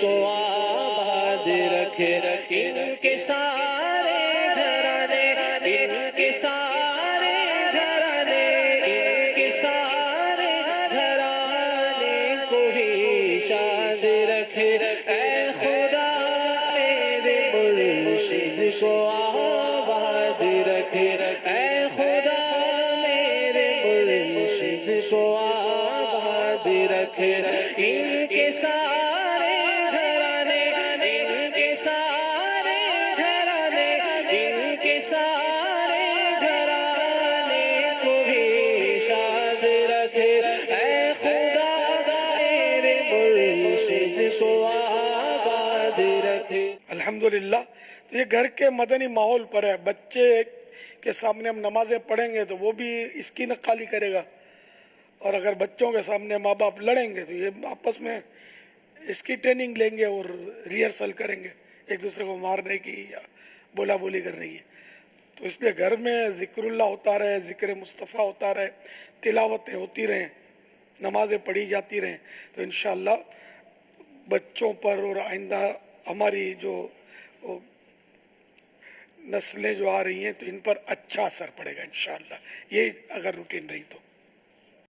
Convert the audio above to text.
کو آباد رکھے، ان کے سارے گھرانے، ان کے سارے گھرانے، ان کے سارے گھرانے کو ہی شاد رکھے۔ اے خدا میرے مرشد کو آباد رکھے، اے خدا میرے مرشد کو آباد رکھے، ان کے سارے گھرانے، ان کے سارے گھرانے، ان کے سارے گھرانے کو بھی شاد رکھے۔ اے خدا میرے مرشد کو آباد رکھے۔ الحمدللہ، تو یہ گھر کے مدنی ماحول پر ہے۔ بچے کے سامنے ہم نمازیں پڑھیں گے تو وہ بھی اس کی نقالی کرے گا، اور اگر بچوں کے سامنے ماں باپ لڑیں گے تو یہ آپس میں اس کی ٹریننگ لیں گے اور ریہرسل کریں گے ایک دوسرے کو مارنے کی یا بولا بولی کرنے کی۔ تو اس لیے گھر میں ذکر اللہ ہوتا رہے، ذکر مصطفیٰ ہوتا رہے، تلاوتیں ہوتی رہیں، نمازیں پڑھی جاتی رہیں، تو انشاءاللہ بچوں پر اور آئندہ ہماری جو نسلیں جو آ رہی ہیں تو ان پر اچھا اثر پڑے گا انشاءاللہ، یہ اگر روٹین رہی تو۔